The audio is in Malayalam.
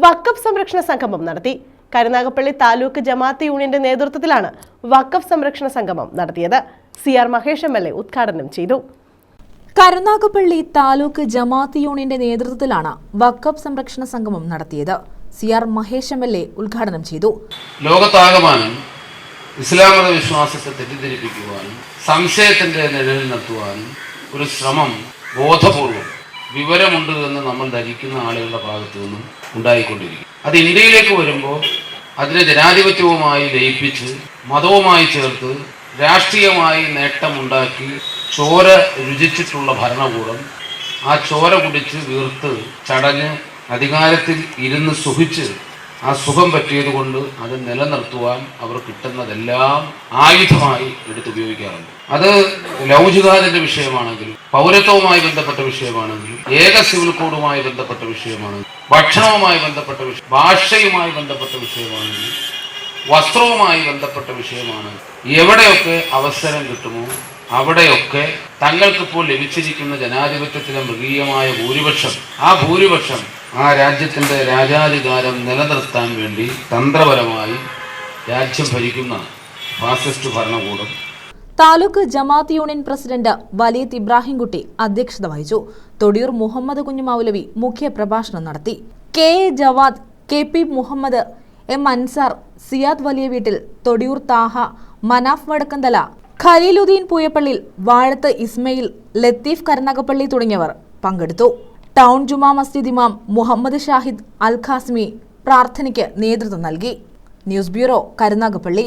വഖഫ് സംരക്ഷണ സംഗമം നടത്തി. കരുനാഗപ്പള്ളി താലൂക്ക് ജമാഅത്ത് യൂണിയന്റെ നേതൃത്വത്തിലാണ് വഖഫ് സംരക്ഷണ സംഗമം നടത്തിയത്. CR മഹേഷ് MLA ഉദ്ഘാടനം ചെയ്തു. കരുനാഗപ്പള്ളി താലൂക്ക് ജമാഅത്ത് യൂണിയന്റെ നേതൃത്വത്തിലാണ് വഖഫ് സംരക്ഷണ സംഗമം നടത്തിയത്. CR മഹേഷ് MLA ഉദ്ഘാടനം ചെയ്തു. ലോകത്താകമാനം ഇസ്ലാം മത വിശ്വാസത്തെ തെറ്റിദ്ധരിപ്പിക്കുവാനും സംശയത്തിന്റെ നിഴലിൽ നിർത്തുവാനും ഒരു ശ്രമം ബോധപൂർവം വിവരമുണ്ട് എന്ന് നമ്മൾ ധരിക്കുന്ന ആളുകളുടെ ഭാഗത്തു നിന്നും ഉണ്ടായിക്കൊണ്ടിരിക്കും. അത് ഇന്ത്യയിലേക്ക് വരുമ്പോൾ അതിനെ ജനാധിപത്യവുമായി ലയിപ്പിച്ച് മതവുമായി ചേർത്ത് രാഷ്ട്രീയമായി നേട്ടമുണ്ടാക്കി ചോര രുചിച്ചിട്ടുള്ള ഭരണകൂടം ആ ചോര കുടിച്ച് വീർത്ത് ചടഞ്ഞ് അധികാരത്തിൽ ഇരുന്ന് സുഖിച്ച് ആ സുഖം പറ്റിയത് കൊണ്ട് അത് നിലനിർത്തുവാൻ അവർ കിട്ടുന്നതെല്ലാം ആയുധമായി എടുത്തുപയോഗിക്കാറുണ്ട്. അത് ലവ് ജിഹാദിന്റെ വിഷയമാണെങ്കിലും പൗരത്വവുമായി ബന്ധപ്പെട്ട വിഷയമാണെങ്കിലും ഏക സിവിൽ കോഡുമായി ബന്ധപ്പെട്ട വിഷയമാണെങ്കിലും ഭക്ഷണവുമായി ബന്ധപ്പെട്ട വിഷയം, ഭാഷയുമായി ബന്ധപ്പെട്ട വിഷയമാണെങ്കിലും വസ്ത്രവുമായി ബന്ധപ്പെട്ട വിഷയമാണ്. എവിടെയൊക്കെ അവസരം കിട്ടുമോ അവിടെയൊക്കെ തങ്ങൾക്കിപ്പോൾ ലഭിച്ചിരിക്കുന്ന ജനാധിപത്യത്തിലെ മൃഗീയമായ ഭൂരിപക്ഷം, ആ ഭൂരിപക്ഷം ആ രാജ്യത്തിന്റെ രാജാധികാരം നിലനിർത്താൻ വേണ്ടി തന്ത്രപരമായി രാജ്യം ഭരിക്കുന്ന ഫാസിസ്റ്റ് ഭരണകൂടം. താലൂക്ക് ജമാഅത്ത് യൂണിയൻ പ്രസിഡന്റ് വലിയത്ത് ഇബ്രാഹിംകുട്ടി അധ്യക്ഷത വഹിച്ചു. തൊടിയൂർ മുഹമ്മദ് കുഞ്ഞു മൗലവി മുഖ്യ പ്രഭാഷണം നടത്തി. KA Jawad, KP Muhammad, M Ansar, Siyad വലിയ വീട്ടിൽ, തൊടിയൂർ താഹ, മനാഫ് വടക്കന്തല, ഖലീലുദ്ദീൻ പൂയപ്പള്ളിൽ, വാഴത്ത് ഇസ്മയിൽ, ലത്തീഫ് കരുനാഗപ്പള്ളി തുടങ്ങിയവർ പങ്കെടുത്തു. ടൗൺ ജുമാ മസ്ജിദ് ഇമാം മുഹമ്മദ് ഷാഹിദ് അൽ ഖാസ്മി പ്രാർത്ഥനയ്ക്ക് നേതൃത്വം നൽകി. News bureau, Karunagappally.